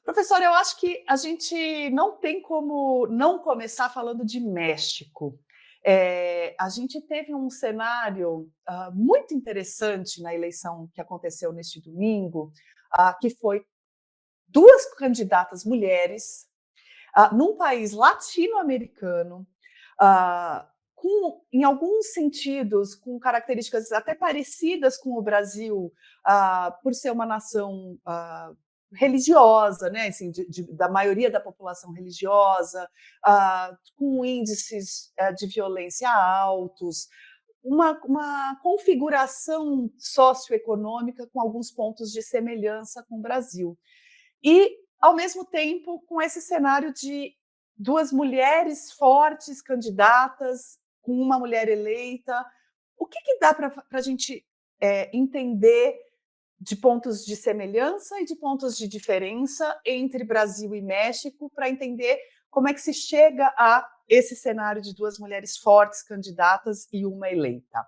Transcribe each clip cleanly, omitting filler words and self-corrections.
Professor, eu acho que a gente não tem como não começar falando de México. A gente teve um cenário, muito interessante na eleição que aconteceu neste domingo, que foi 2 candidatas mulheres, num país latino-americano, em alguns sentidos, com características até parecidas com o Brasil, por ser uma nação, religiosa, né, assim, da maioria da população religiosa, com índices, de violência altos, uma configuração socioeconômica com alguns pontos de semelhança com o Brasil. E, ao mesmo tempo, com esse cenário de 2 mulheres fortes candidatas, com uma mulher eleita. O que dá para a gente, entender de pontos de semelhança e de pontos de diferença entre Brasil e México, para entender como é que se chega a esse cenário de 2 mulheres fortes candidatas e uma eleita?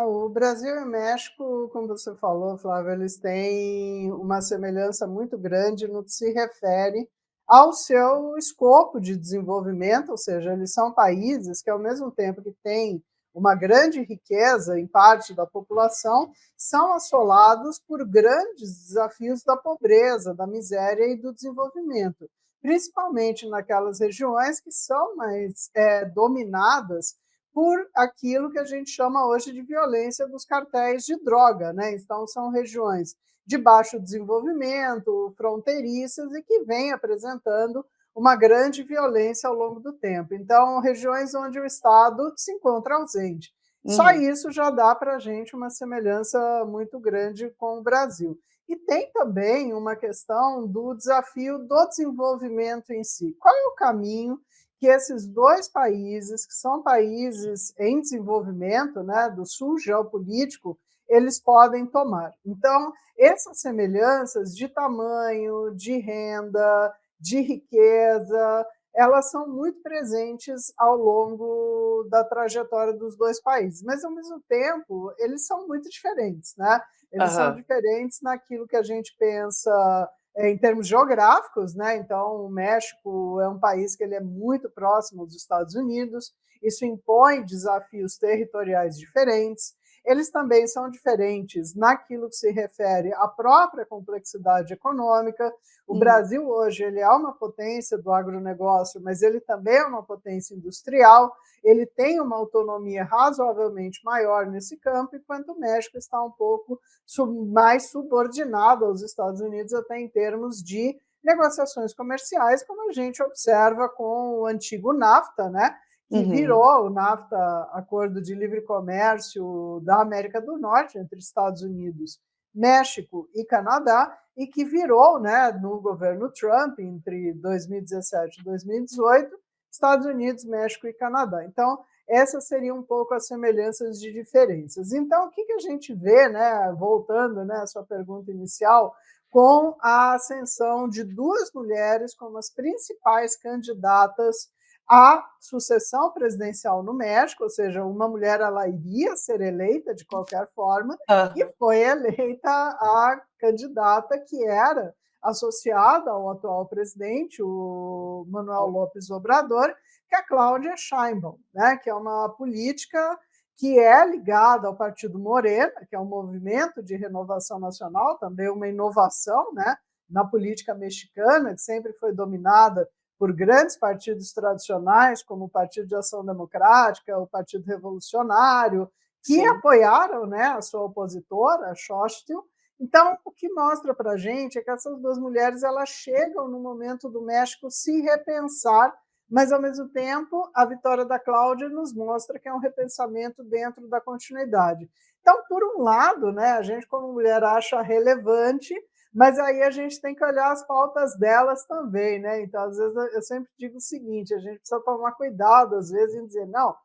O Brasil e o México, como você falou, Flávia, eles têm uma semelhança muito grande no que se refere ao seu escopo de desenvolvimento, ou seja, eles são países que, ao mesmo tempo que têm uma grande riqueza em parte da população, são assolados por grandes desafios da pobreza, da miséria e do desenvolvimento, principalmente naquelas regiões que são mais dominadas por aquilo que a gente chama hoje de violência dos cartéis de droga, né? Então, são regiões de baixo desenvolvimento, fronteiriças e que vêm apresentando uma grande violência ao longo do tempo. Então, regiões onde o Estado se encontra ausente. Só Uhum. isso já dá para a gente uma semelhança muito grande com o Brasil. E tem também uma questão do desafio do desenvolvimento em si. Qual é o caminho que esses dois países, que são países em desenvolvimento, né, do sul geopolítico, eles podem tomar? Então, essas semelhanças de tamanho, de renda, de riqueza, elas são muito presentes ao longo da trajetória dos dois países, mas, ao mesmo tempo, eles são muito diferentes, né? Eles são Aham. diferentes naquilo que a gente pensa em termos geográficos, né? Então, o México é um país que ele é muito próximo dos Estados Unidos, isso impõe desafios territoriais diferentes. Eles também são diferentes naquilo que se refere à própria complexidade econômica. O Uhum. Brasil hoje ele é uma potência do agronegócio, mas ele também é uma potência industrial. Ele tem uma autonomia razoavelmente maior nesse campo, enquanto o México está um pouco mais subordinado aos Estados Unidos, até em termos de negociações comerciais, como a gente observa com o antigo NAFTA, né? Que virou Uhum. o NAFTA, Acordo de Livre Comércio da América do Norte, entre Estados Unidos, México e Canadá, e que virou, né, no governo Trump, entre 2017 e 2018, Estados Unidos, México e Canadá. Então, essas seriam um pouco as semelhanças de diferenças. Então, o que a gente vê, né, voltando, né, à sua pergunta inicial, com a ascensão de duas mulheres como as principais candidatas à sucessão presidencial no México, ou seja, uma mulher ela iria ser eleita de qualquer forma, e Aham. foi eleita a candidata que era associada ao atual presidente, o Manuel López Obrador, que é a Cláudia Sheinbaum, né, que é uma política que é ligada ao Partido Morena, que é um movimento de renovação nacional, também uma inovação, né, na política mexicana, que sempre foi dominada por grandes partidos tradicionais, como o Partido de Ação Democrática, o Partido Revolucionário, que Sim. apoiaram, né, a sua opositora, a Xochitl. Então, o que mostra para a gente é que essas duas mulheres elas chegam no momento do México se repensar, mas, ao mesmo tempo, a vitória da Cláudia nos mostra que é um repensamento dentro da continuidade. Então, por um lado, né, a gente, como mulher, acha relevante, mas aí a gente tem que olhar as pautas delas também, né? Então, às vezes, eu sempre digo o seguinte: a gente precisa tomar cuidado, às vezes, em dizer, não,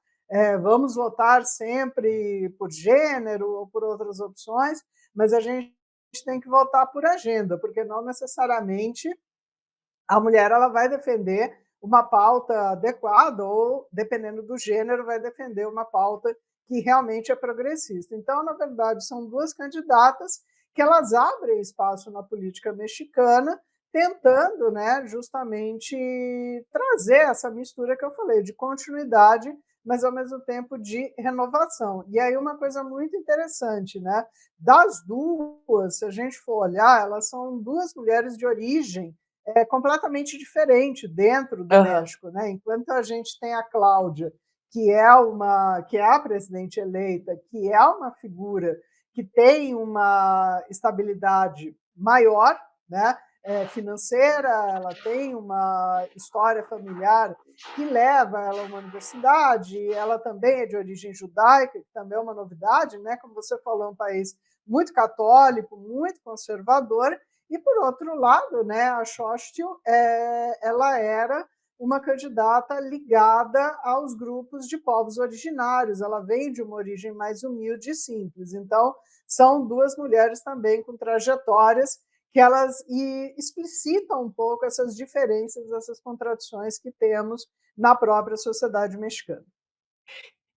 vamos votar sempre por gênero ou por outras opções, mas a gente tem que votar por agenda, porque não necessariamente a mulher ela vai defender uma pauta adequada ou, dependendo do gênero, vai defender uma pauta que realmente é progressista. Então, na verdade, são duas candidatas que elas abrem espaço na política mexicana, tentando, né, justamente trazer essa mistura que eu falei, de continuidade, mas ao mesmo tempo de renovação. E aí uma coisa muito interessante, né? Das duas, se a gente for olhar, elas são duas mulheres de origem completamente diferente dentro do Aham. México, né? Enquanto a gente tem a Cláudia, que é a presidente eleita, que é uma figura que tem uma estabilidade maior, né? Financeira, ela tem uma história familiar que leva ela a uma universidade, ela também é de origem judaica, que também é uma novidade, né? Como você falou, é um país muito católico, muito conservador, e por outro lado, né, a Shostil, ela era uma candidata ligada aos grupos de povos originários, ela vem de uma origem mais humilde e simples, então são duas mulheres também com trajetórias que elas explicitam um pouco essas diferenças, essas contradições que temos na própria sociedade mexicana.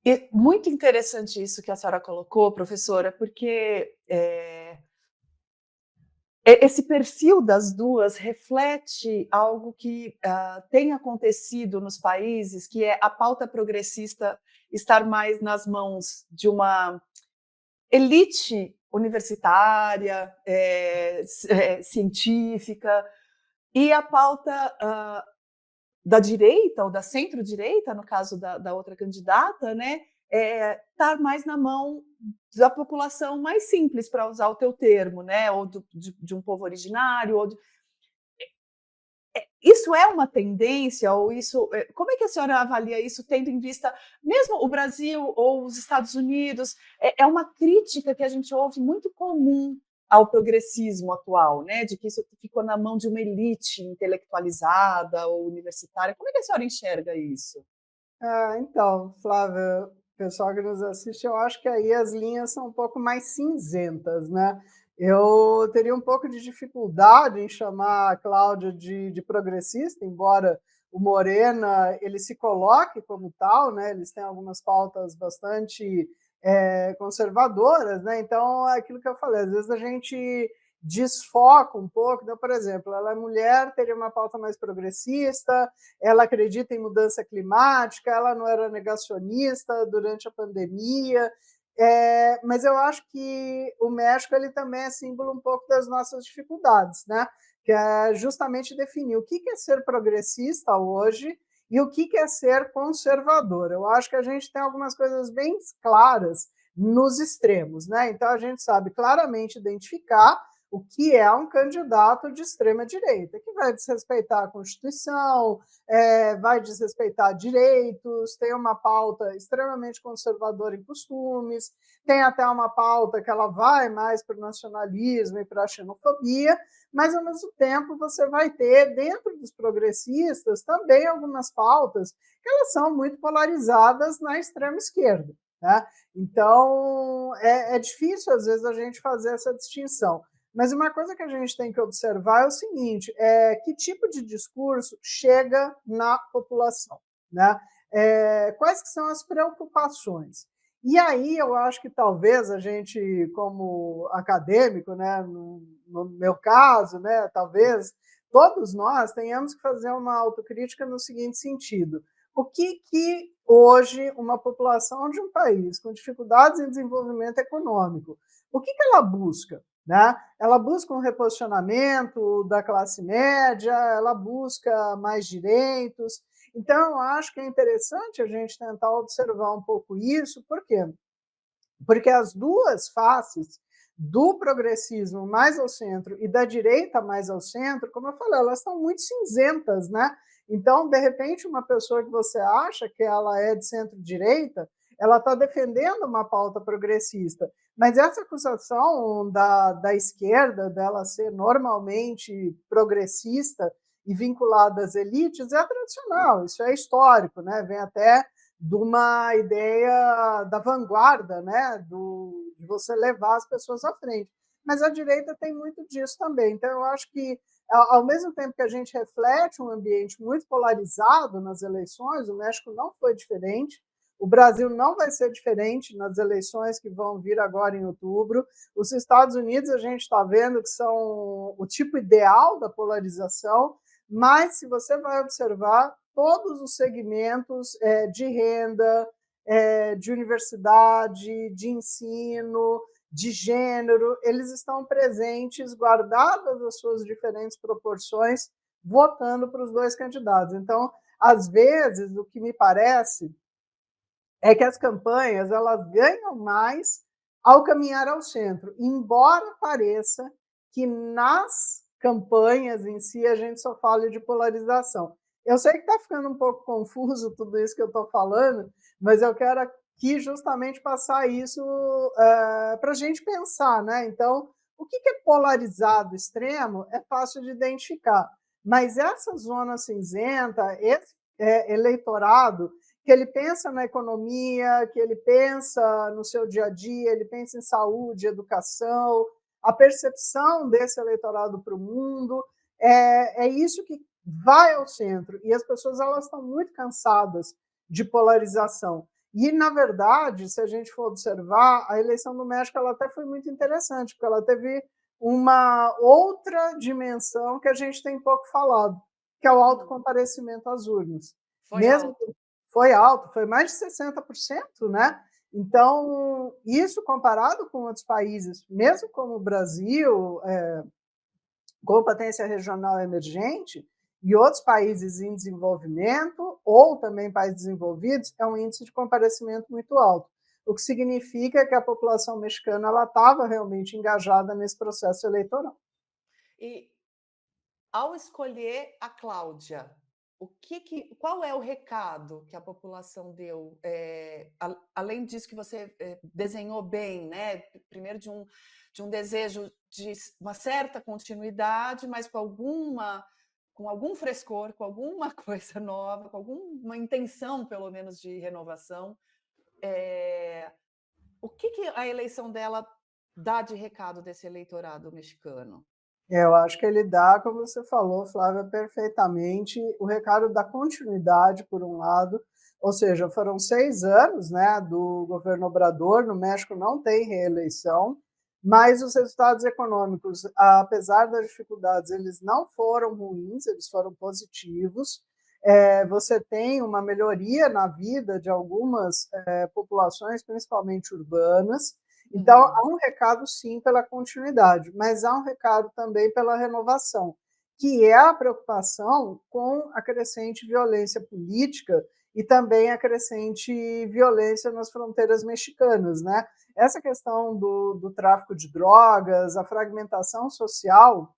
E muito interessante isso que a senhora colocou, professora, porque esse perfil das duas reflete algo que tem acontecido nos países, que é a pauta progressista estar mais nas mãos de uma elite universitária, científica, e a pauta da direita ou da centro-direita, no caso da outra candidata, né, estar mais na mão da população mais simples, para usar o teu termo, né, ou de um povo originário, isso é uma tendência, ou isso, como é que a senhora avalia isso, tendo em vista mesmo o Brasil ou os Estados Unidos? É uma crítica que a gente ouve muito comum ao progressismo atual, né, de que isso ficou na mão de uma elite intelectualizada ou universitária. Como é que a senhora enxerga isso? Então, Flávia, pessoal que nos assiste, eu acho que aí as linhas são um pouco mais cinzentas, né? Eu teria um pouco de dificuldade em chamar a Cláudia de progressista, embora o Morena ele se coloque como tal, né? Eles têm algumas pautas bastante conservadoras, né? Então, é aquilo que eu falei, às vezes a gente desfoca um pouco. Então, por exemplo, ela é mulher, teria uma pauta mais progressista, ela acredita em mudança climática, ela não era negacionista durante a pandemia, mas eu acho que o México ele também é símbolo um pouco das nossas dificuldades, né? Que é justamente definir o que é ser progressista hoje e o que é ser conservador. Eu acho que a gente tem algumas coisas bem claras nos extremos, né? Então a gente sabe claramente identificar o que é um candidato de extrema-direita, que vai desrespeitar a Constituição, vai desrespeitar direitos, tem uma pauta extremamente conservadora em costumes, tem até uma pauta que ela vai mais para o nacionalismo e para a xenofobia, mas, ao mesmo tempo, você vai ter, dentro dos progressistas, também algumas pautas que elas são muito polarizadas na extrema-esquerda. Né? Então, é difícil, às vezes, a gente fazer essa distinção. Mas uma coisa que a gente tem que observar é o seguinte, que tipo de discurso chega na população, né? Quais que são as preocupações? E aí eu acho que talvez a gente, como acadêmico, né, no meu caso, né, talvez todos nós tenhamos que fazer uma autocrítica no seguinte sentido: o que hoje uma população de um país com dificuldades em desenvolvimento econômico, o que ela busca? Né? Ela busca um reposicionamento da classe média, ela busca mais direitos. Então, eu acho que é interessante a gente tentar observar um pouco isso, por quê? Porque as duas faces do progressismo mais ao centro e da direita mais ao centro, como eu falei, elas estão muito cinzentas, né? Então, de repente, uma pessoa que você acha que ela é de centro-direita, ela está defendendo uma pauta progressista. Mas essa acusação da esquerda, dela ser normalmente progressista e vinculada às elites, é tradicional, isso é histórico, né? Vem até de uma ideia da vanguarda, né? De você levar as pessoas à frente. Mas a direita tem muito disso também. Então, eu acho que, ao mesmo tempo que a gente reflete um ambiente muito polarizado nas eleições, o México não foi diferente. O Brasil não vai ser diferente nas eleições que vão vir agora em outubro. Os Estados Unidos, a gente está vendo que são o tipo ideal da polarização, mas se você vai observar, todos os segmentos de renda, de universidade, de ensino, de gênero, eles estão presentes, guardadas as suas diferentes proporções, votando para os dois candidatos. Então, às vezes, o que me parece é que as campanhas elas ganham mais ao caminhar ao centro, embora pareça que nas campanhas em si a gente só fale de polarização. Eu sei que está ficando um pouco confuso tudo isso que eu estou falando, mas eu quero aqui justamente passar isso para a gente pensar, né? Então, o que é polarizado extremo é fácil de identificar, mas essa zona cinzenta, esse eleitorado que ele pensa na economia, que ele pensa no seu dia a dia, ele pensa em saúde, educação, a percepção desse eleitorado para o mundo, é isso que vai ao centro. E as pessoas elas estão muito cansadas de polarização. E, na verdade, se a gente for observar, a eleição do México ela até foi muito interessante, porque ela teve uma outra dimensão que a gente tem pouco falado, que é o autocomparecimento às urnas. Foi alto. Foi alto, foi mais de 60%, né? Então, isso comparado com outros países, mesmo como o Brasil, com potência regional emergente, e outros países em desenvolvimento, ou também países desenvolvidos, é um índice de comparecimento muito alto, o que significa que a população mexicana estava realmente engajada nesse processo eleitoral. E ao escolher a Cláudia, qual é o recado que a população deu? Além disso que você desenhou bem, né? Primeiro de um desejo de uma certa continuidade, mas com algum frescor, com alguma coisa nova, com alguma intenção, pelo menos, de renovação. O que a eleição dela dá de recado desse eleitorado mexicano? Eu acho que ele dá, como você falou, Flávia, perfeitamente, o recado da continuidade, por um lado, ou seja, foram 6 anos, né, do governo Obrador, no México não tem reeleição, mas os resultados econômicos, apesar das dificuldades, eles não foram ruins, eles foram positivos. Você tem uma melhoria na vida de algumas populações, principalmente urbanas. Então, há um recado, sim, pela continuidade, mas há um recado também pela renovação, que é a preocupação com a crescente violência política e também a crescente violência nas fronteiras mexicanas, né? Essa questão do tráfico de drogas, a fragmentação social,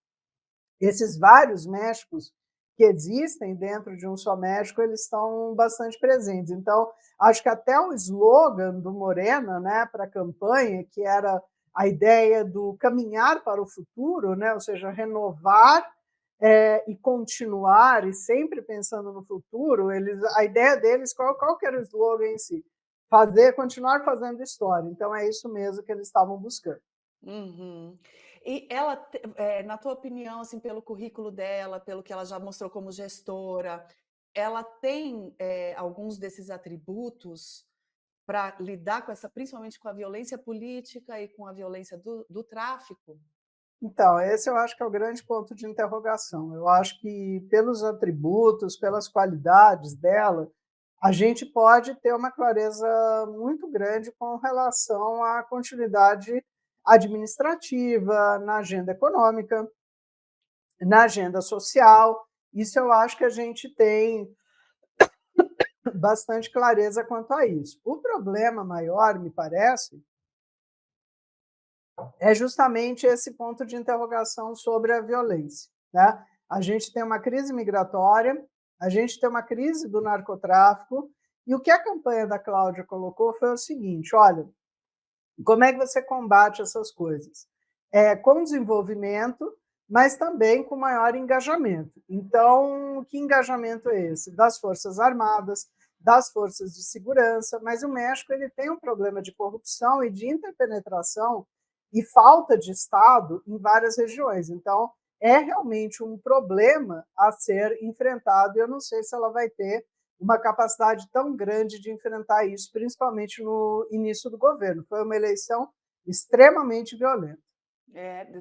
esses vários Méxicos que existem dentro de um só México, eles estão bastante presentes. Então, acho que até o slogan do Morena, né, para a campanha, que era a ideia do caminhar para o futuro, né, ou seja, renovar e continuar, e sempre pensando no futuro, a ideia deles, qual que era o slogan em si? Continuar fazendo história. Então, é isso mesmo que eles estavam buscando. Uhum. E ela, na tua opinião, assim, pelo currículo dela, pelo que ela já mostrou como gestora, ela tem alguns desses atributos para lidar com principalmente com a violência política e com a violência do tráfico? Então, esse eu acho que é o grande ponto de interrogação. Eu acho que, pelos atributos, pelas qualidades dela, a gente pode ter uma clareza muito grande com relação à continuidade administrativa, na agenda econômica, na agenda social. Isso eu acho que a gente tem bastante clareza quanto a isso. O problema maior, me parece, é justamente esse ponto de interrogação sobre a violência. Né? A gente tem uma crise migratória, a gente tem uma crise do narcotráfico, e o que a campanha da Cláudia colocou foi o seguinte: olha, como é que você combate essas coisas? Com desenvolvimento, mas também com maior engajamento. Então, que engajamento é esse? Das Forças Armadas, das forças de segurança, mas o México ele tem um problema de corrupção e de interpenetração e falta de Estado em várias regiões. Então, é realmente um problema a ser enfrentado, e eu não sei se ela vai ter uma capacidade tão grande de enfrentar isso, principalmente no início do governo. Foi uma eleição extremamente violenta.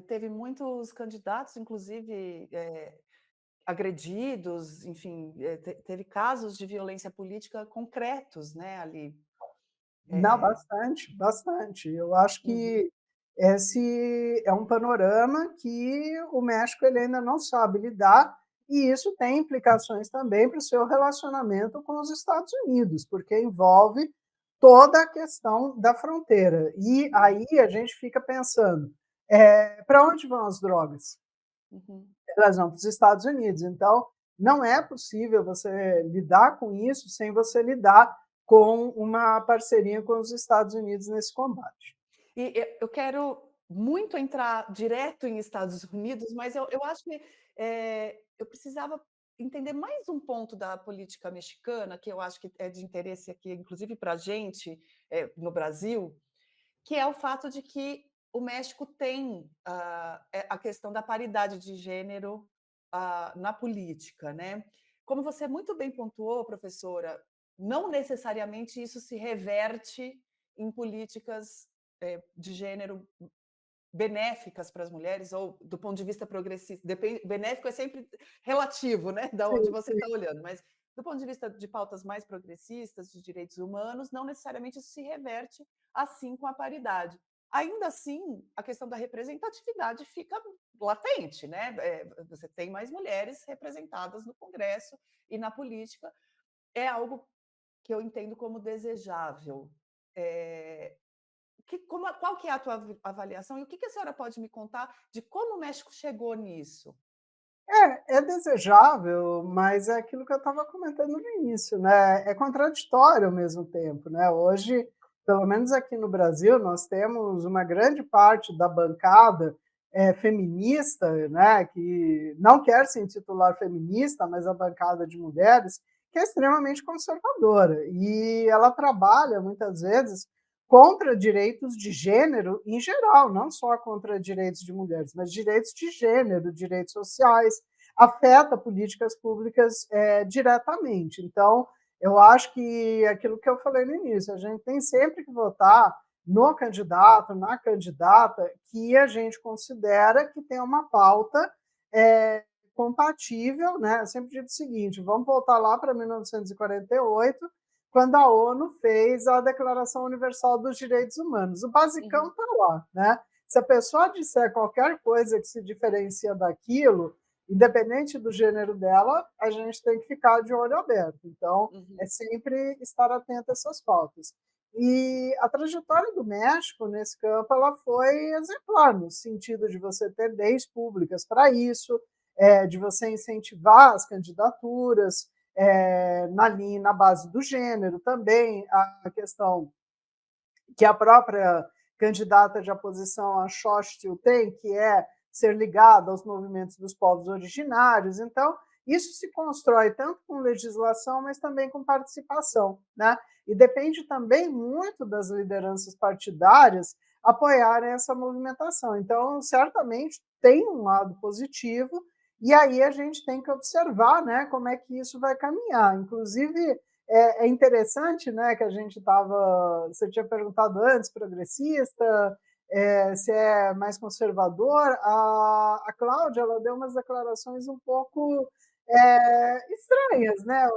Teve muitos candidatos, inclusive, agredidos, enfim, teve casos de violência política concretos, né, ali. Não, É, bastante, bastante. Eu acho uhum, que esse é um panorama que o México ele ainda não sabe lidar, e isso tem implicações também para o seu relacionamento com os Estados Unidos, porque envolve toda a questão da fronteira. E uhum, aí a gente fica pensando, para onde vão as drogas? uhum. Elas vão para os Estados Unidos. Então, não é possível você lidar com isso sem você lidar com uma parceria com os Estados Unidos nesse combate. E eu quero muito entrar direto em Estados Unidos, mas eu acho que, eu precisava entender mais um ponto da política mexicana, que eu acho que é de interesse aqui, inclusive para a gente, no Brasil, que é o fato de que o México tem, a questão da paridade de gênero, na política, né. Como você muito bem pontuou, professora, não necessariamente isso se reverte em políticas, de gênero benéficas para as mulheres ou do ponto de vista progressista. Benéfico é sempre relativo, né, da onde Sim, você sim. está olhando, mas do ponto de vista de pautas mais progressistas, de direitos humanos, não necessariamente isso se reverte assim com a paridade. Ainda assim, a questão da representatividade fica latente, né? Você tem mais mulheres representadas no Congresso e na política, é algo que eu entendo como desejável. É, qual que é a tua avaliação e o que a senhora pode me contar de como o México chegou nisso? É desejável, mas é aquilo que eu estava comentando no início, né? É contraditório ao mesmo tempo, né? Hoje, pelo menos aqui no Brasil, nós temos uma grande parte da bancada feminista, né? Que não quer se intitular feminista, mas a bancada de mulheres, que é extremamente conservadora. E ela trabalha, muitas vezes, contra direitos de gênero em geral, não só contra direitos de mulheres, mas direitos de gênero, direitos sociais, afeta políticas públicas diretamente. Então, eu acho que aquilo que eu falei no início, a gente tem sempre que votar no candidato, na candidata, que a gente considera que tem uma pauta compatível, né? Eu sempre digo o seguinte: vamos voltar lá para 1948, quando a ONU fez a Declaração Universal dos Direitos Humanos. O basicão Uhum, está lá, né? Se a pessoa disser qualquer coisa que se diferencia daquilo, independente do gênero dela, a gente tem que ficar de olho aberto. Então, é uhum, sempre estar atento a essas pautas. E a trajetória do México nesse campo ela foi exemplar, no sentido de você ter leis públicas para isso, de você incentivar as candidaturas, na base do gênero também, a questão que a própria candidata de oposição, a Xochitl, tem, que é ser ligada aos movimentos dos povos originários. Então, isso se constrói tanto com legislação, mas também com participação, né? E depende também muito das lideranças partidárias apoiarem essa movimentação. Então, certamente tem um lado positivo, e aí a gente tem que observar, né, como é que isso vai caminhar. Inclusive, é interessante, né, que a gente estava. Você tinha perguntado antes, progressista, se é mais conservador. A Cláudia ela deu umas declarações um pouco estranhas, né?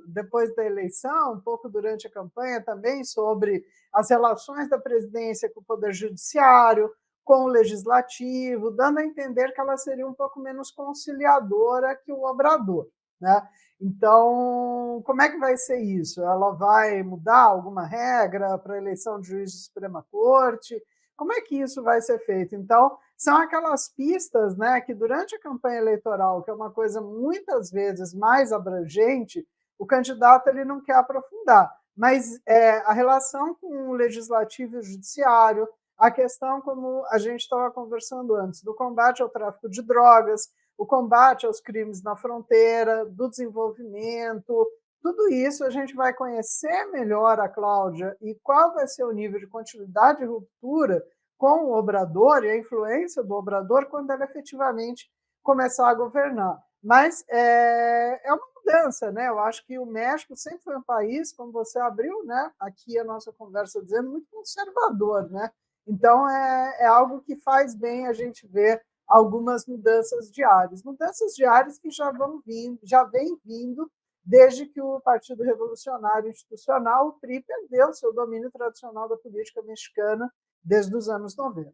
Depois da eleição, um pouco durante a campanha também, sobre as relações da presidência com o Poder Judiciário, com o Legislativo, dando a entender que ela seria um pouco menos conciliadora que o Obrador, né? Então, como é que vai ser isso? Ela vai mudar alguma regra para a eleição de juiz de Suprema Corte? Como é que isso vai ser feito? Então, são aquelas pistas, né, que durante a campanha eleitoral, que é uma coisa muitas vezes mais abrangente, o candidato ele não quer aprofundar. Mas a relação com o legislativo e o judiciário, a questão, como a gente estava conversando antes, do combate ao tráfico de drogas, o combate aos crimes na fronteira, do desenvolvimento, tudo isso a gente vai conhecer melhor a Cláudia e qual vai ser o nível de continuidade e ruptura com o Obrador e a influência do Obrador quando ela efetivamente começar a governar. Mas é uma mudança, né? Eu acho que o México sempre foi um país, como você abriu, né, aqui a nossa conversa dizendo, muito conservador, né? Então é algo que faz bem a gente ver algumas mudanças diárias que já vão vindo, já vem vindo desde que o Partido Revolucionário Institucional, o PRI, perdeu seu domínio tradicional da política mexicana desde os anos 90.